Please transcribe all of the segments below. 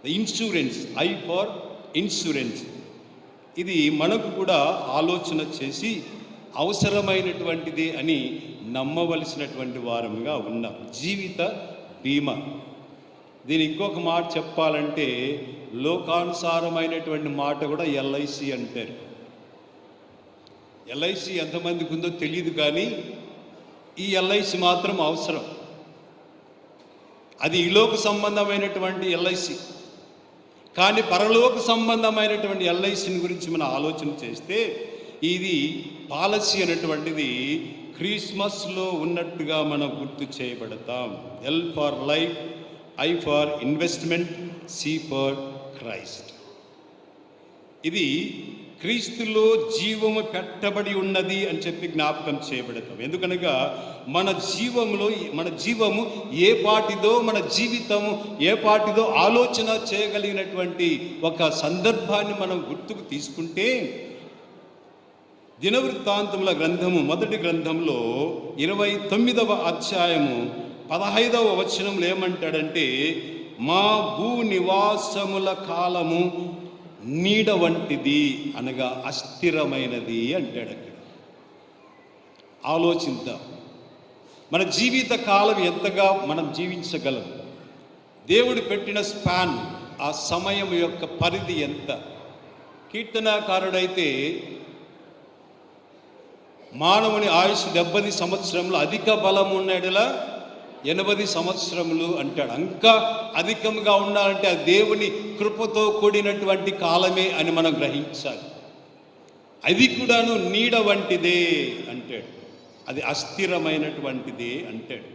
The insurance, I for insurance. ఇది మనకు కూడా ఆలోచన చేసి అవసరమైనటువంటిది అని నమ్మవలసినటువంటి వారముగా ఉన్నాం. జీవిత బీమా. దీని ఇంకొక మాట చెప్పాలంటే లోకానుసారమైనటువంటి మాట కూడా ఎల్ఐసి అంటారు. ఎల్ఐసి ఎంతమందికి ఉందో తెలియదు, కానీ ఈ ఎల్ఐసి మాత్రం అవసరం. అది ఈలోక సంబంధమైనటువంటి ఎల్ఐసి. కానీ పరలోక సంబంధమైనటువంటి ఎల్ఐసిని గురించి మనం ఆలోచన చేస్తే ఇది పాలసీ అనేటువంటిది క్రిస్మస్లో ఉన్నట్టుగా మనం గుర్తు చేయబడతాం. L for life, I for investment, C for Christ. ఇది క్రీస్తులో జీవము పెట్టబడి ఉన్నది అని చెప్పి జ్ఞాపకం చేయబడతాం. ఎందుకనగా మన జీవము ఏ పాటిదో, మన జీవితము ఏ పాటిదో ఆలోచన చేయగలిగినటువంటి ఒక సందర్భాన్ని మనం గుర్తుకు తీసుకుంటే, దినవృత్తాంతముల గ్రంథము మొదటి గ్రంథంలో 29వ అధ్యాయము 15వ వచనంలో ఏమంటాడంటే, మా భూ నివాసముల కాలము నీడ వంటిది, అనగా అస్థిరమైనది అంటాడు. అక్కడ ఆలోచిద్దాం, మన జీవిత కాలం ఎంతగా మనం జీవించగలం, దేవుడు పెట్టిన స్పాన్, ఆ సమయం యొక్క పరిధి ఎంత. కీర్తనాకారుడైతే మానవుని ఆయుష్ 70 సంవత్సరములు, అధిక బలం ఉన్నడలా 80 సంవత్సరములు అంటాడు. ఇంకా అధికంగా ఉండాలంటే అది దేవుని కృపతో కూడినటువంటి కాలమే అని మనం గ్రహించాలి. అది కూడాను నీడ వంటిదే అంటాడు, అది అస్థిరమైనటువంటిదే అంటాడు.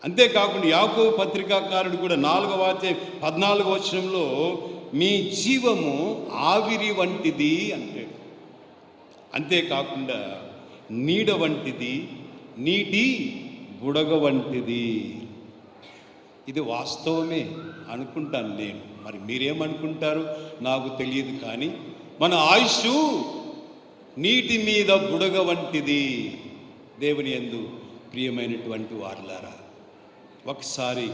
అంతేకాకుండా యాకోబు పత్రికాకారుడు కూడా 4వ అధ్యాయం 14వ వచనంలో మీ జీవము ఆవిరి వంటిది అంటాడు. అంతేకాకుండా నీడ వంటిది, నీటి బుడగ వంటిది. ఇది వాస్తవమే అనుకుంటాను నేను. మరి మీరేమనుకుంటారు నాకు తెలియదు, కానీ మన ఆయుష్ నీటి మీద బుడగ వంటిది. దేవుని యందు ప్రియమైనటువంటి వారులారా, ఒకసారి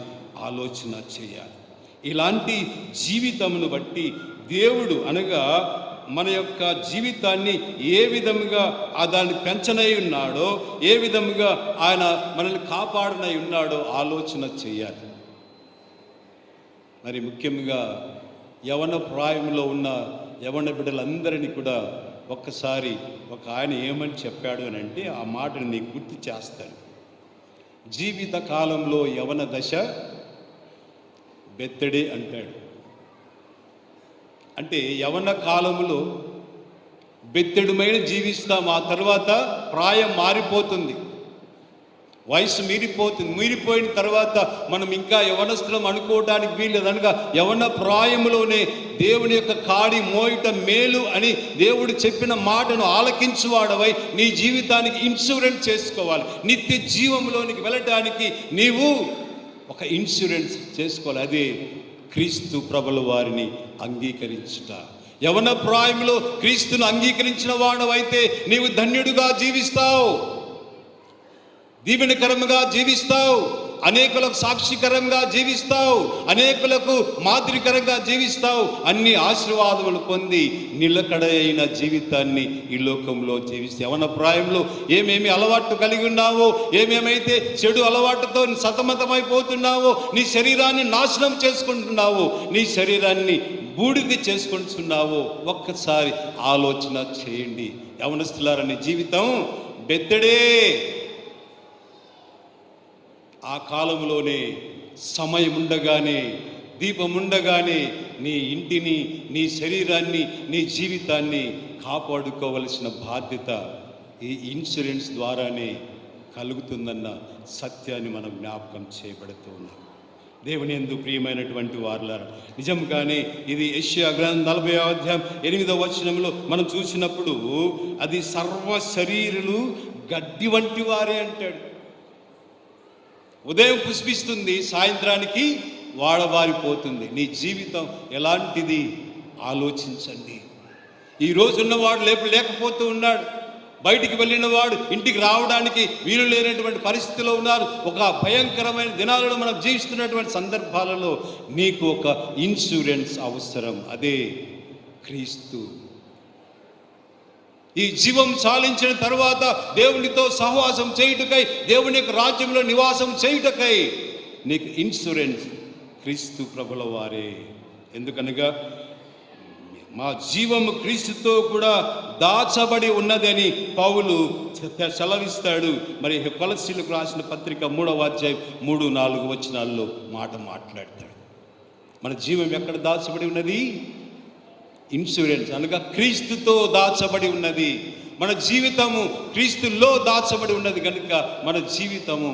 ఆలోచన చేయాలి. ఇలాంటి జీవితమును బట్టి దేవుడు అనగా మన యొక్క జీవితాన్ని ఏ విధముగా దాన్ని పెంచనై ఉన్నాడో, ఏ విధముగా ఆయన మనల్ని కాపాడనై ఉన్నాడో ఆలోచన చేయాలి. మరి ముఖ్యంగా యవన ప్రాయంలో ఉన్న యవన బిడ్డలందరినీ కూడా ఒక్కసారి ఒక ఆయన ఏమని చెప్పాడు అని అంటే, ఆ మాటని నీకు గుర్తు చేస్తాను. జీవిత కాలంలో యవన దశ బెత్తడే అంటాడు. అంటే యవన కాలములో బెత్తెడుమైన జీవిస్తాం, ఆ తర్వాత ప్రాయం మారిపోతుంది, వయసు మీరిపోయిన తర్వాత మనం ఇంకా యవనస్తులం అనుకోవడానికి వీల్లేదు. అనగా యవన ప్రాయములోనే దేవుని యొక్క కాడి మోయిట మేలు అని దేవుడు చెప్పిన మాటను ఆలకించువాడవై నీ జీవితానికి ఇన్సూరెన్స్ చేసుకోవాలి. నిత్య జీవంలోనికి వెళ్ళటానికి నీవు ఒక ఇన్సూరెన్స్ చేసుకోవాలి. అదే క్రీస్తు ప్రభుల వారిని అంగీకరించుట. యవన ప్రాయంలో క్రీస్తును అంగీకరించిన వాడవైతే నీవు ధన్యుడుగా జీవిస్తావు, దీవెనకరంగా జీవిస్తావు, అనేకులకు సాక్షికరంగా జీవిస్తావు, అనేకులకు మాదిరికరంగా జీవిస్తావు, అన్ని ఆశీర్వాదములు పొంది నిలకడైన జీవితాన్ని ఈ లోకంలో జీవిస్తావు. యవన ప్రాయంలో ఏమేమి అలవాటు కలిగి ఉన్నావో, ఏమేమైతే చెడు అలవాటుతో సతమతమైపోతున్నావో, నీ శరీరాన్ని నాశనం చేసుకుంటున్నావో, నీ శరీరాన్ని బూడిద చేసుకుంటున్నావో ఒక్కసారి ఆలోచన చేయండి. యవనస్తులారని జీవితం బెత్తడే. ఆ కాలంలోనే సమయం ఉండగానే, దీపం ఉండగానే నీ ఇంటిని, నీ శరీరాన్ని, నీ జీవితాన్ని కాపాడుకోవలసిన బాధ్యత ఈ ఇన్సూరెన్స్ ద్వారానే కలుగుతుందన్న సత్యాన్ని మనం జ్ఞాపకం చేయబడుతూ ఉన్నాం. దేవుని యందు ప్రియమైనటువంటి వారులారా, నిజంగానే ఇది యెషయా గ్రంథం 40వ అధ్యాయం 8వ వచనంలో మనం చూసినప్పుడు అది సర్వ శరీరులు గడ్డి వంటి వారే అంటాడు. ఉదయం పుష్పిస్తుంది, సాయంత్రానికి వాడబారిపోతుంది. నీ జీవితం ఎలాంటిది ఆలోచించండి. ఈ రోజున్నవాడు లేకపోతూ ఉన్నాడు, బయటికి వెళ్ళిన వాడు ఇంటికి రావడానికి వీలు లేనటువంటి పరిస్థితిలో ఉన్నారు. ఒక భయంకరమైన దినాలలో మనం జీవిస్తున్నటువంటి సందర్భాలలో నీకు ఒక ఇన్సూరెన్స్ అవసరం. అదే క్రీస్తు. ఈ జీవం చాలించిన తర్వాత దేవునితో సహవాసం చేయుటకై, దేవుని యొక్క రాజ్యంలో నివాసం చేయుటకై నీకు ఇన్సూరెన్స్ క్రీస్తు ప్రభుల వారే. ఎందుకనగా మా జీవము క్రీస్తుతో కూడా దాచబడి ఉన్నదని పౌలు సెలవిస్తాడు. మరి కొలస్సీలకు రాసిన పత్రిక 3వ అధ్యాయం 3-4 వచనాల్లో మాట మాట్లాడతాడు. మన జీవం ఎక్కడ దాచబడి ఉన్నది? ఇన్సూరెన్స్ అనగా క్రీస్తుతో దాచబడి ఉన్నది. మన జీవితము క్రీస్తులో దాచబడి ఉన్నది కనుక మన జీవితము